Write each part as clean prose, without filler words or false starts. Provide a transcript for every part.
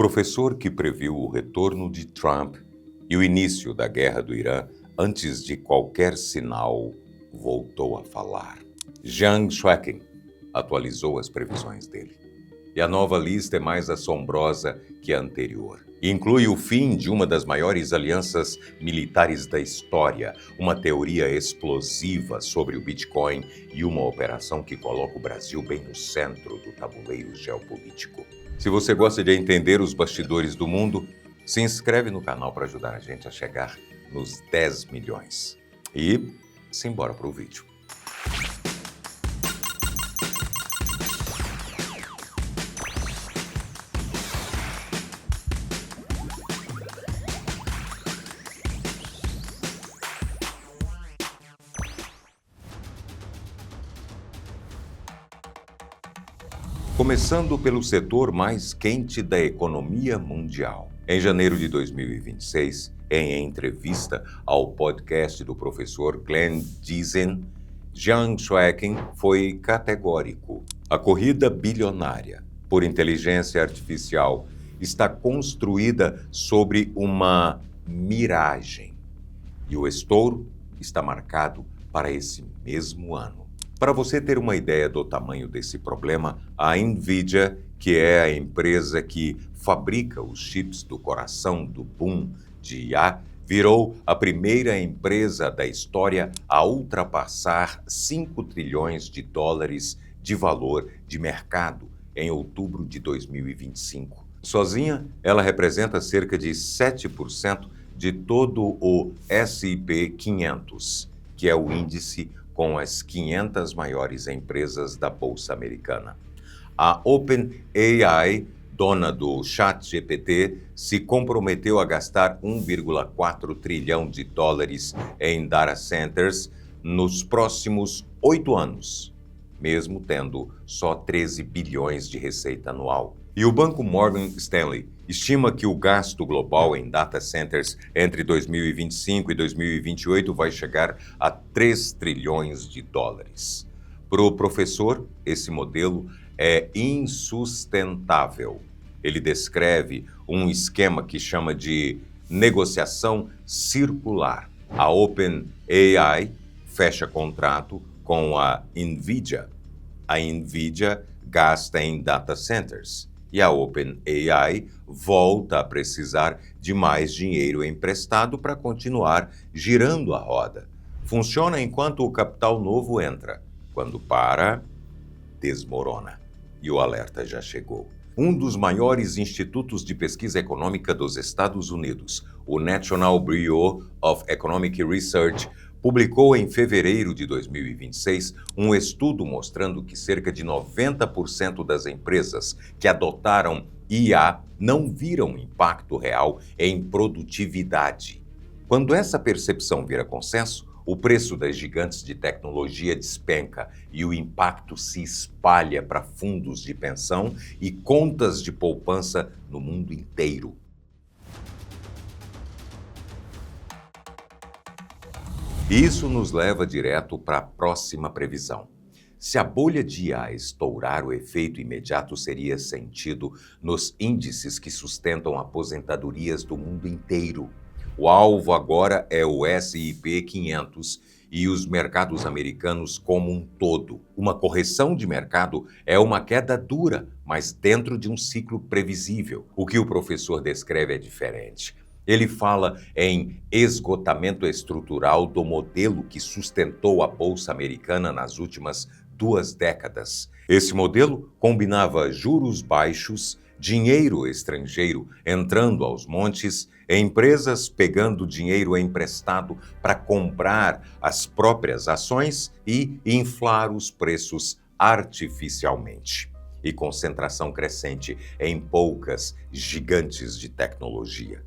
professor que previu o retorno de Trump e o início da guerra do Irã antes de qualquer sinal voltou a falar. Zhang Xueqin atualizou as previsões dele. E a nova lista é mais assombrosa que a anterior. E inclui o fim de uma das maiores alianças militares da história, uma teoria explosiva sobre o Bitcoin e uma operação que coloca o Brasil bem no centro do tabuleiro geopolítico. Se você gosta de entender os bastidores do mundo, se inscreve no canal para ajudar a gente a chegar nos 10 milhões. E simbora para o vídeo. Começando pelo setor mais quente da economia mundial. Em janeiro de 2026, em entrevista ao podcast do professor Glenn Giesen, Zhang Xueqin foi categórico. A corrida bilionária por inteligência artificial está construída sobre uma miragem. E o estouro está marcado para esse mesmo ano. Para você ter uma ideia do tamanho desse problema, a NVIDIA, que é a empresa que fabrica os chips do coração do boom de IA, virou a primeira empresa da história a ultrapassar 5 trilhões de dólares de valor de mercado em outubro de 2025. Sozinha, ela representa cerca de 7% de todo o S&P 500, que é o índice com as 500 maiores empresas da Bolsa Americana. A OpenAI, dona do ChatGPT, se comprometeu a gastar 1,4 trilhão de dólares em data centers nos próximos 8 anos, mesmo tendo só 13 bilhões de receita anual. E o banco Morgan Stanley estima que o gasto global em data centers entre 2025 e 2028 vai chegar a 3 trilhões de dólares. Para o professor, esse modelo é insustentável. Ele descreve um esquema que chama de negociação circular. A OpenAI fecha contrato com a NVIDIA. A NVIDIA gasta em data centers. E a OpenAI volta a precisar de mais dinheiro emprestado para continuar girando a roda. Funciona enquanto o capital novo entra. Quando para, desmorona. E o alerta já chegou. Um dos maiores institutos de pesquisa econômica dos Estados Unidos, o National Bureau of Economic Research, publicou em fevereiro de 2026 um estudo mostrando que cerca de 90% das empresas que adotaram IA não viram impacto real em produtividade. Quando essa percepção vira consenso, o preço das gigantes de tecnologia despenca e o impacto se espalha para fundos de pensão e contas de poupança no mundo inteiro. Isso nos leva direto para a próxima previsão. Se a bolha de IA estourar, o efeito imediato seria sentido nos índices que sustentam aposentadorias do mundo inteiro. O alvo agora é o S&P 500 e os mercados americanos como um todo. Uma correção de mercado é uma queda dura, mas dentro de um ciclo previsível. O que o professor descreve é diferente. Ele fala em esgotamento estrutural do modelo que sustentou a Bolsa Americana nas últimas 2 décadas. Esse modelo combinava juros baixos, dinheiro estrangeiro entrando aos montes, empresas pegando dinheiro emprestado para comprar as próprias ações e inflar os preços artificialmente. E concentração crescente em poucas gigantes de tecnologia.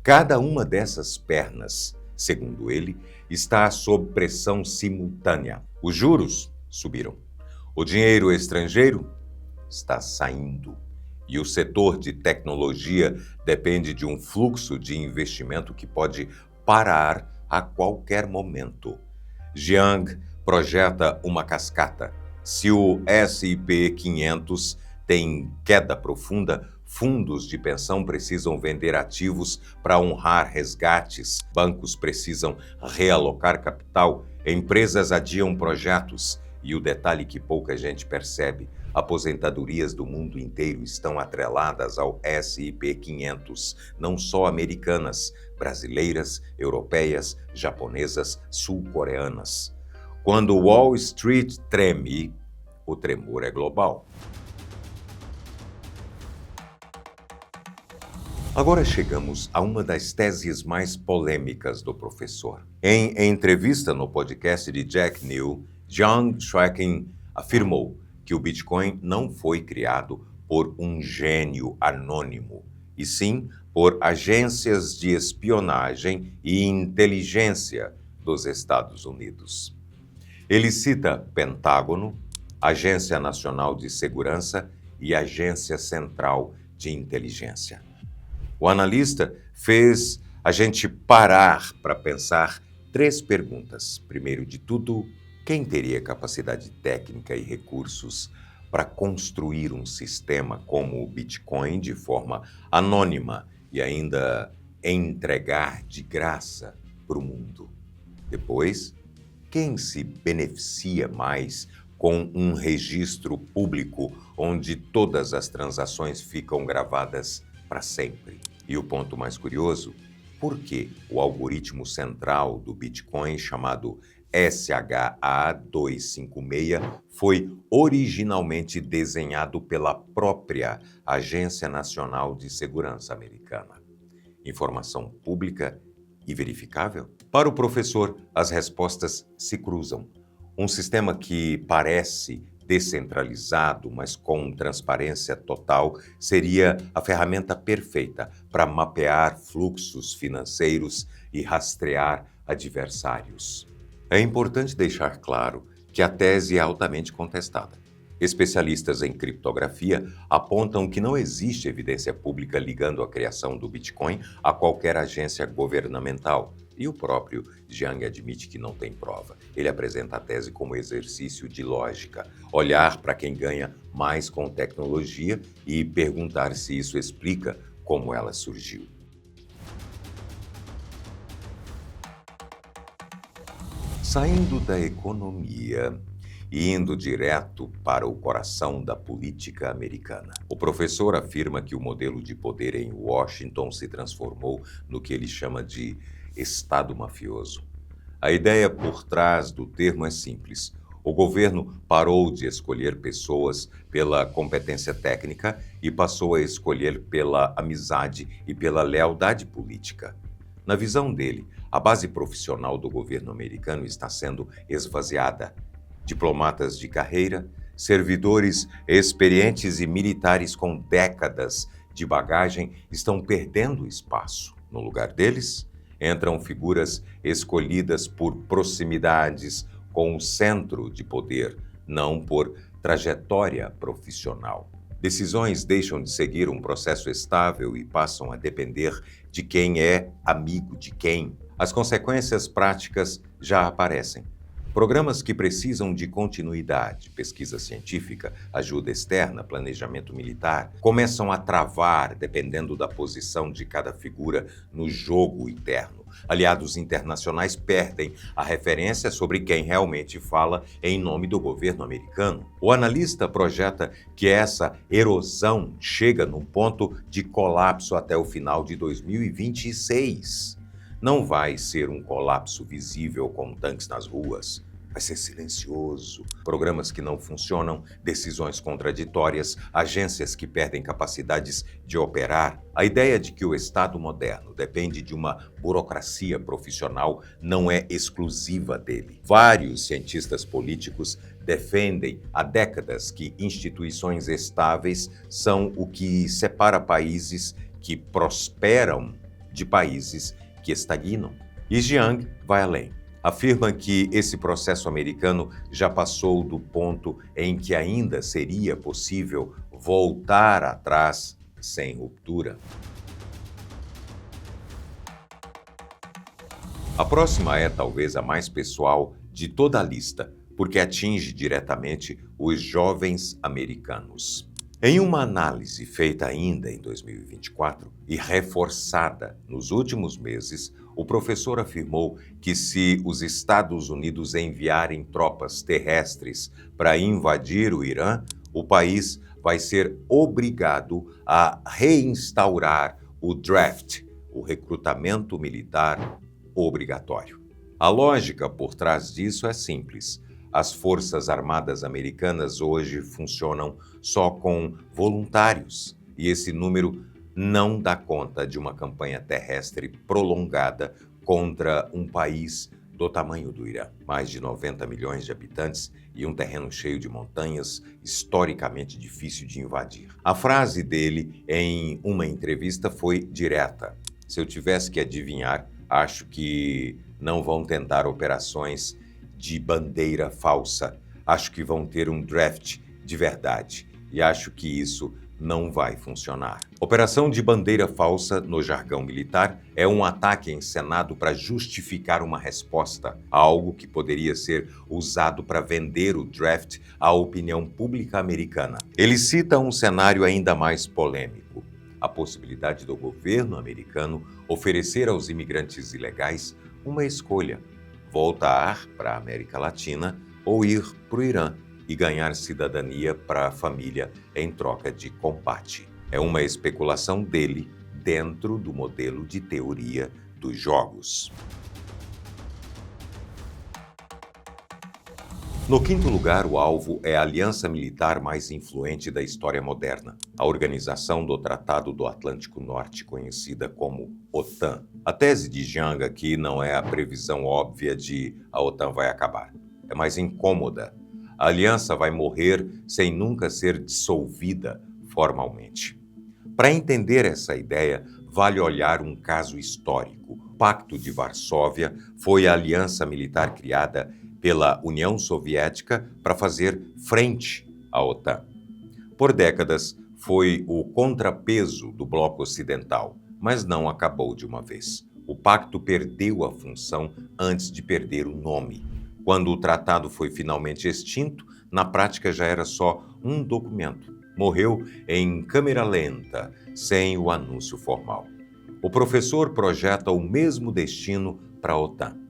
Cada uma dessas pernas, segundo ele, está sob pressão simultânea. Os juros subiram. O dinheiro estrangeiro está saindo. E o setor de tecnologia depende de um fluxo de investimento que pode parar a qualquer momento. Zhang projeta uma cascata. Se o S&P 500 tem queda profunda, Fundos de pensão precisam vender ativos para honrar resgates, bancos precisam realocar capital, empresas adiam projetos e o detalhe que pouca gente percebe: aposentadorias do mundo inteiro estão atreladas ao S&P 500, não só americanas, brasileiras, europeias, japonesas, sul-coreanas. Quando Wall Street treme, o tremor é global. Agora chegamos a uma das teses mais polêmicas do professor. Em entrevista no podcast de Jack New, Jiang Schweiking afirmou que o Bitcoin não foi criado por um gênio anônimo, e sim por agências de espionagem e inteligência dos Estados Unidos. Ele cita Pentágono, Agência Nacional de Segurança e Agência Central de Inteligência. O analista fez a gente parar para pensar 3 perguntas. Primeiro de tudo, quem teria capacidade técnica e recursos para construir um sistema como o Bitcoin de forma anônima e ainda entregar de graça para o mundo? Depois, quem se beneficia mais com um registro público onde todas as transações ficam gravadas para sempre? E o ponto mais curioso, por que o algoritmo central do Bitcoin, chamado SHA-256, foi originalmente desenhado pela própria Agência Nacional de Segurança americana? Informação pública e verificável? Para o professor, as respostas se cruzam. Um sistema que parece descentralizado, mas com transparência total, seria a ferramenta perfeita para mapear fluxos financeiros e rastrear adversários. É importante deixar claro que a tese é altamente contestada. Especialistas em criptografia apontam que não existe evidência pública ligando a criação do Bitcoin a qualquer agência governamental. E o próprio Jiang admite que não tem prova. Ele apresenta a tese como exercício de lógica, olhar para quem ganha mais com tecnologia e perguntar se isso explica como ela surgiu. Saindo da economia e indo direto para o coração da política americana, o professor afirma que o modelo de poder em Washington se transformou no que ele chama de Estado mafioso. A ideia por trás do termo é simples. O governo parou de escolher pessoas pela competência técnica e passou a escolher pela amizade e pela lealdade política. Na visão dele, a base profissional do governo americano está sendo esvaziada. Diplomatas de carreira, servidores experientes e militares com décadas de bagagem estão perdendo espaço. No lugar deles, entram figuras escolhidas por proximidades com o centro de poder, não por trajetória profissional. Decisões deixam de seguir um processo estável e passam a depender de quem é amigo de quem. As consequências práticas já aparecem. Programas que precisam de continuidade, pesquisa científica, ajuda externa, planejamento militar, começam a travar dependendo da posição de cada figura no jogo interno. Aliados internacionais perdem a referência sobre quem realmente fala em nome do governo americano. O analista projeta que essa erosão chega num ponto de colapso até o final de 2026. Não vai ser um colapso visível com tanques nas ruas. Vai ser silencioso. Programas que não funcionam, decisões contraditórias, agências que perdem capacidades de operar. A ideia de que o Estado moderno depende de uma burocracia profissional não é exclusiva dele. Vários cientistas políticos defendem há décadas que instituições estáveis são o que separa países que prosperam de países que estagnam. E Jiang vai além. Afirma que esse processo americano já passou do ponto em que ainda seria possível voltar atrás sem ruptura. A próxima é talvez a mais pessoal de toda a lista, porque atinge diretamente os jovens americanos. Em uma análise feita ainda em 2024 e reforçada nos últimos meses, o professor afirmou que se os Estados Unidos enviarem tropas terrestres para invadir o Irã, o país vai ser obrigado a reinstaurar o draft, o recrutamento militar obrigatório. A lógica por trás disso é simples. As Forças Armadas Americanas hoje funcionam só com voluntários e esse número não dá conta de uma campanha terrestre prolongada contra um país do tamanho do Irã. Mais de 90 milhões de habitantes e um terreno cheio de montanhas, historicamente difícil de invadir. A frase dele em uma entrevista foi direta. Se eu tivesse que adivinhar, acho que não vão tentar operações de bandeira falsa. Acho que vão ter um draft de verdade e acho que isso não vai funcionar. Operação de bandeira falsa, no jargão militar, é um ataque encenado para justificar uma resposta, algo que poderia ser usado para vender o draft à opinião pública americana. Ele cita um cenário ainda mais polêmico: a possibilidade do governo americano oferecer aos imigrantes ilegais uma escolha: voltar para a América Latina ou ir para o Irã e ganhar cidadania para a família em troca de combate. É uma especulação dele dentro do modelo de teoria dos jogos. No quinto lugar, o alvo é a aliança militar mais influente da história moderna, a Organização do Tratado do Atlântico Norte, conhecida como OTAN. A tese de Jiang aqui não é a previsão óbvia de a OTAN vai acabar. É mais incômoda. A aliança vai morrer sem nunca ser dissolvida formalmente. Para entender essa ideia, vale olhar um caso histórico. O Pacto de Varsóvia foi a aliança militar criada pela União Soviética para fazer frente à OTAN. Por décadas, foi o contrapeso do bloco ocidental, mas não acabou de uma vez. O pacto perdeu a função antes de perder o nome. Quando o tratado foi finalmente extinto, na prática já era só um documento. Morreu em câmera lenta, sem o anúncio formal. O professor projeta o mesmo destino para a OTAN.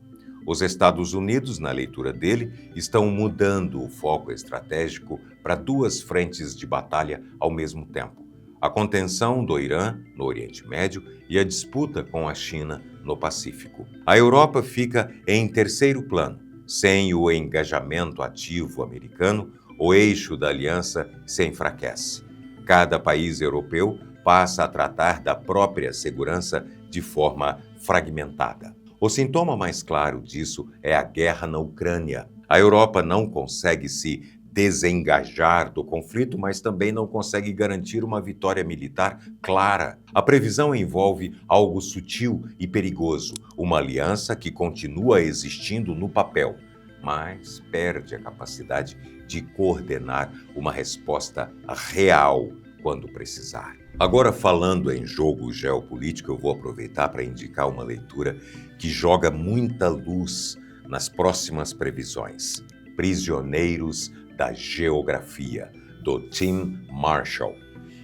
Os Estados Unidos, na leitura dele, estão mudando o foco estratégico para duas frentes de batalha ao mesmo tempo: a contenção do Irã, no Oriente Médio, e a disputa com a China, no Pacífico. A Europa fica em terceiro plano. Sem o engajamento ativo americano, o eixo da aliança se enfraquece. Cada país europeu passa a tratar da própria segurança de forma fragmentada. O sintoma mais claro disso é a guerra na Ucrânia. A Europa não consegue se desengajar do conflito, mas também não consegue garantir uma vitória militar clara. A previsão envolve algo sutil e perigoso, uma aliança que continua existindo no papel, mas perde a capacidade de coordenar uma resposta real quando precisar. Agora, falando em jogo geopolítico, eu vou aproveitar para indicar uma leitura que joga muita luz nas próximas previsões: Prisioneiros da Geografia, do Tim Marshall.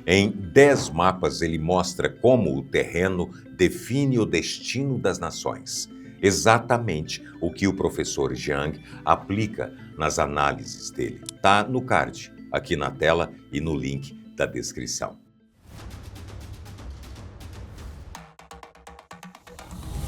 Em 10 mapas, ele mostra como o terreno define o destino das nações. Exatamente o que o professor Jiang aplica nas análises dele. Está no card, aqui na tela e no link da descrição.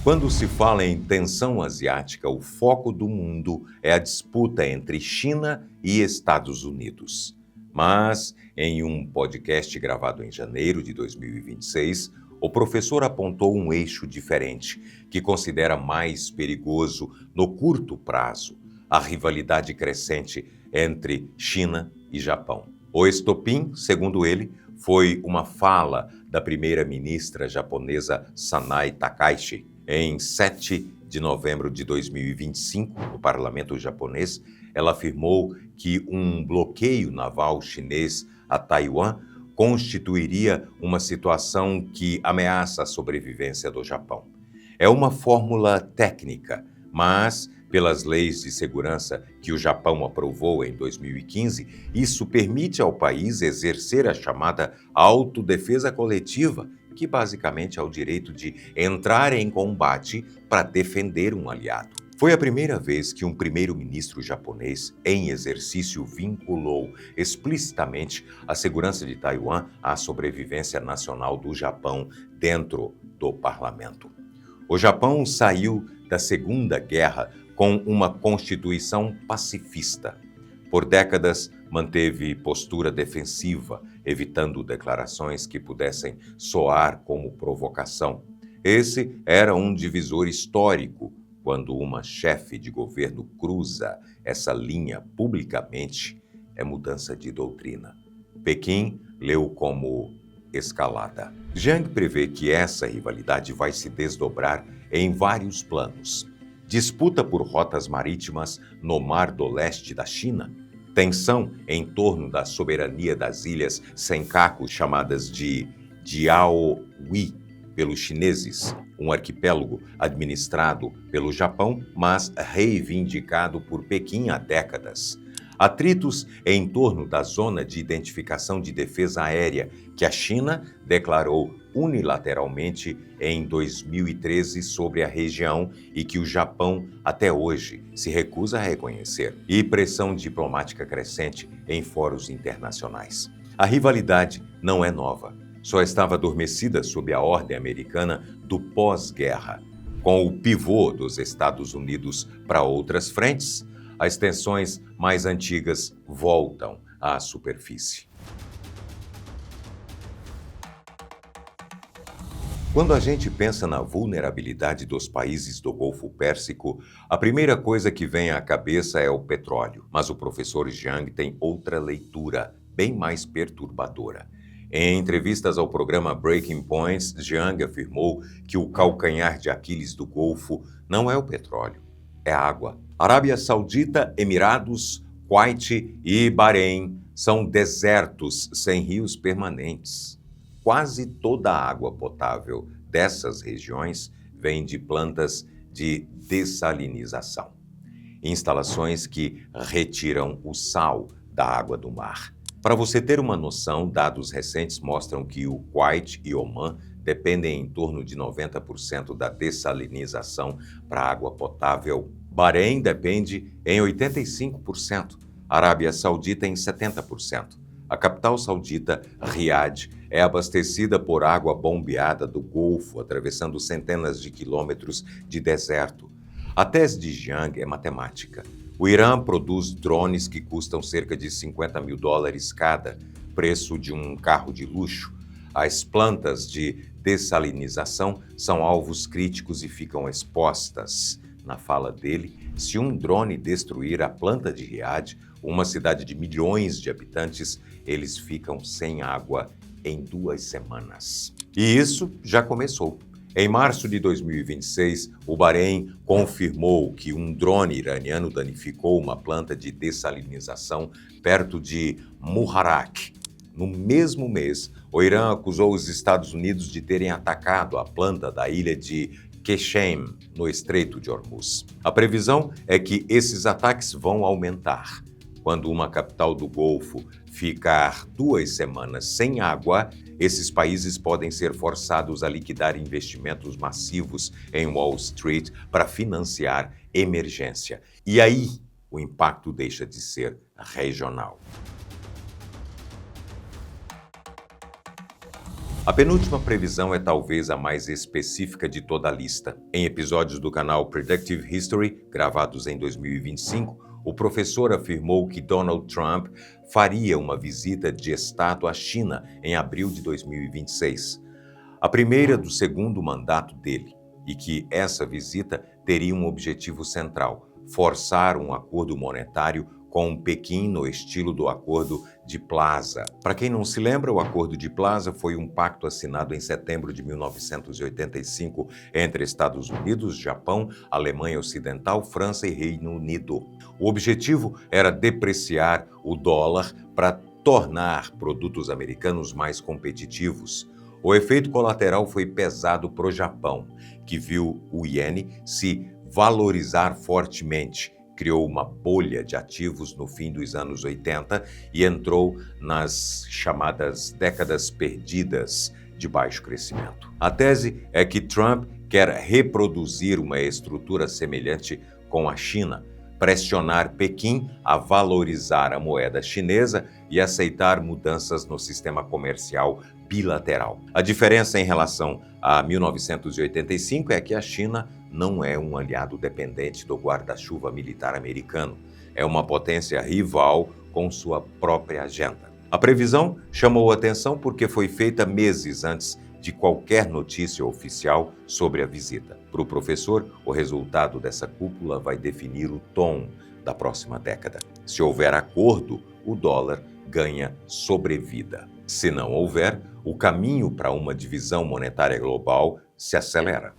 Quando se fala em tensão asiática, o foco do mundo é a disputa entre China e Estados Unidos. Mas, em um podcast gravado em janeiro de 2026, o professor apontou um eixo diferente, que considera mais perigoso no curto prazo: a rivalidade crescente entre China e Japão. O estopim, segundo ele, foi uma fala da primeira-ministra japonesa Sanai Takaichi. Em 7 de novembro de 2025, no parlamento japonês, ela afirmou que um bloqueio naval chinês a Taiwan constituiria uma situação que ameaça a sobrevivência do Japão. É uma fórmula técnica, mas Pelas leis de segurança que o Japão aprovou em 2015, isso permite ao país exercer a chamada autodefesa coletiva, que basicamente é o direito de entrar em combate para defender um aliado. Foi a primeira vez que um primeiro-ministro japonês, em exercício, vinculou explicitamente a segurança de Taiwan à sobrevivência nacional do Japão dentro do parlamento. O Japão saiu da Segunda Guerra com uma constituição pacifista. Por décadas, manteve postura defensiva, evitando declarações que pudessem soar como provocação. Esse era um divisor histórico. Quando uma chefe de governo cruza essa linha publicamente, é mudança de doutrina. Pequim leu como escalada. Jiang prevê que essa rivalidade vai se desdobrar em vários planos. Disputa por rotas marítimas no Mar do Leste da China, tensão em torno da soberania das ilhas Senkaku, chamadas de Diaoyu pelos chineses, um arquipélago administrado pelo Japão, mas reivindicado por Pequim há décadas. Atritos em torno da Zona de Identificação de Defesa Aérea, que a China declarou unilateralmente em 2013 sobre a região e que o Japão, até hoje, se recusa a reconhecer. E pressão diplomática crescente em fóruns internacionais. A rivalidade não é nova. Só estava adormecida sob a ordem americana do pós-guerra. Com o pivô dos Estados Unidos para outras frentes, as tensões mais antigas voltam à superfície. Quando a gente pensa na vulnerabilidade dos países do Golfo Pérsico, a primeira coisa que vem à cabeça é o petróleo. Mas o professor Jiang tem outra leitura, bem mais perturbadora. Em entrevistas ao programa Breaking Points, Jiang afirmou que o calcanhar de Aquiles do Golfo não é o petróleo, é a água. Arábia Saudita, Emirados, Kuwait e Bahrein são desertos sem rios permanentes. Quase toda a água potável dessas regiões vem de plantas de dessalinização, instalações que retiram o sal da água do mar. Para você ter uma noção, dados recentes mostram que o Kuwait e Omã dependem em torno de 90% da dessalinização para água potável. Bahrein depende em 85%, Arábia Saudita em 70%. A capital saudita, Riad, é abastecida por água bombeada do Golfo, atravessando centenas de quilômetros de deserto. A tese de Jiang é matemática. O Irã produz drones que custam cerca de $50 mil cada, preço de um carro de luxo. As plantas de dessalinização são alvos críticos e ficam expostas. Na fala dele, se um drone destruir a planta de Riad, uma cidade de milhões de habitantes, eles ficam sem água em 2 semanas. E isso já começou. Em março de 2026, o Bahrein confirmou que um drone iraniano danificou uma planta de dessalinização perto de Muharraq. No mesmo mês, o Irã acusou os Estados Unidos de terem atacado a planta da ilha de Qeshm, no Estreito de Hormuz. A previsão é que esses ataques vão aumentar. Quando uma capital do Golfo ficar 2 semanas sem água, esses países podem ser forçados a liquidar investimentos massivos em Wall Street para financiar emergência. E aí, o impacto deixa de ser regional. A penúltima previsão é talvez a mais específica de toda a lista. Em episódios do canal Predictive History, gravados em 2025, o professor afirmou que Donald Trump faria uma visita de Estado à China em abril de 2026, a primeira do segundo mandato dele, e que essa visita teria um objetivo central: forçar um acordo monetário com Pequim no estilo do Acordo de Plaza. Para quem não se lembra, o Acordo de Plaza foi um pacto assinado em setembro de 1985 entre Estados Unidos, Japão, Alemanha Ocidental, França e Reino Unido. O objetivo era depreciar o dólar para tornar produtos americanos mais competitivos. O efeito colateral foi pesado para o Japão, que viu o iene se valorizar fortemente, criou uma bolha de ativos no fim dos anos 80 e entrou nas chamadas décadas perdidas de baixo crescimento. A tese é que Trump quer reproduzir uma estrutura semelhante com a China, pressionar Pequim a valorizar a moeda chinesa e aceitar mudanças no sistema comercial bilateral. A diferença em relação a 1985 é que a China não é um aliado dependente do guarda-chuva militar americano. É uma potência rival com sua própria agenda. A previsão chamou atenção porque foi feita meses antes de qualquer notícia oficial sobre a visita. Para o professor, o resultado dessa cúpula vai definir o tom da próxima década. Se houver acordo, o dólar ganha sobrevida. Se não houver, o caminho para uma divisão monetária global se acelera.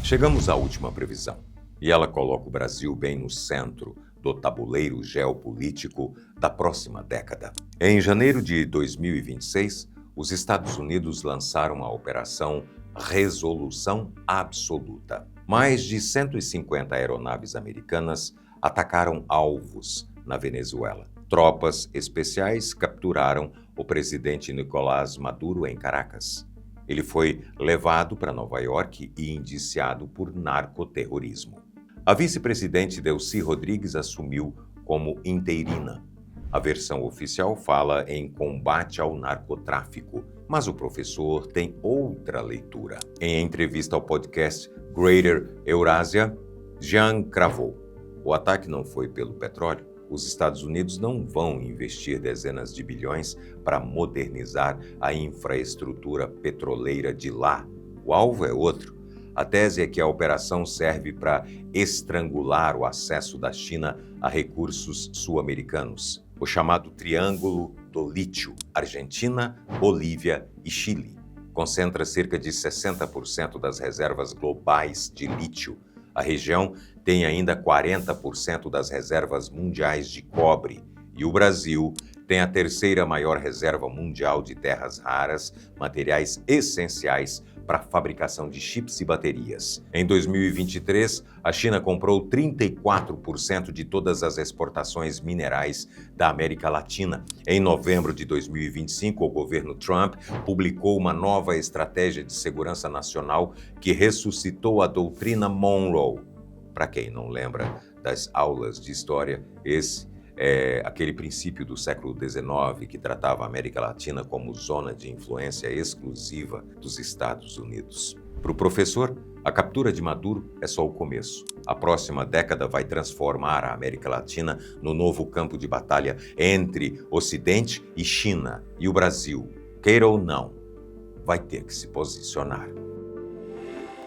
Chegamos à última previsão, e ela coloca o Brasil bem no centro do tabuleiro geopolítico da próxima década. Em janeiro de 2026, os Estados Unidos lançaram a Operação Resolução Absoluta. Mais de 150 aeronaves americanas atacaram alvos na Venezuela. Tropas especiais capturaram o presidente Nicolás Maduro em Caracas. Ele foi levado para Nova York e indiciado por narcoterrorismo. A vice-presidente Delcy Rodrigues assumiu como interina. A versão oficial fala em combate ao narcotráfico, mas o professor tem outra leitura. Em entrevista ao podcast Greater Eurasia, Jean cravou: o ataque não foi pelo petróleo. Os Estados Unidos não vão investir dezenas de bilhões para modernizar a infraestrutura petroleira de lá. O alvo é outro. A tese é que a operação serve para estrangular o acesso da China a recursos sul-americanos, o chamado Triângulo do Lítio, Argentina, Bolívia e Chile. Concentra cerca de 60% das reservas globais de lítio. A região tem ainda 40% das reservas mundiais de cobre e o Brasil tem a terceira maior reserva mundial de terras raras, materiais essenciais para a fabricação de chips e baterias. Em 2023, a China comprou 34% de todas as exportações minerais da América Latina. Em novembro de 2025, o governo Trump publicou uma nova estratégia de segurança nacional que ressuscitou a doutrina Monroe. Para quem não lembra das aulas de história, esse é aquele princípio do século XIX que tratava a América Latina como zona de influência exclusiva dos Estados Unidos. Para o professor, a captura de Maduro é só o começo. A próxima década vai transformar a América Latina no novo campo de batalha entre Ocidente e China. E o Brasil, queira ou não, vai ter que se posicionar.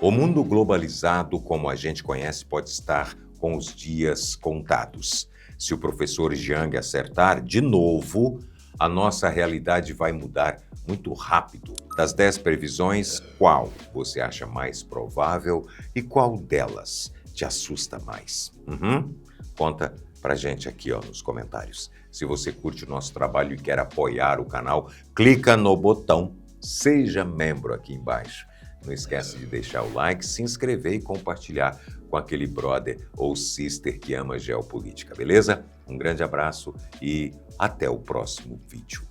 O mundo globalizado, como a gente conhece, pode estar com os dias contados. Se o professor Jiang acertar de novo, a nossa realidade vai mudar muito rápido. Das 10 previsões, qual você acha mais provável e qual delas te assusta mais? Conta pra gente aqui nos comentários. Se você curte o nosso trabalho e quer apoiar o canal, clica no botão Seja Membro aqui embaixo. Não esquece de deixar o like, se inscrever e compartilhar com aquele brother ou sister que ama geopolítica, beleza? Um grande abraço e até o próximo vídeo.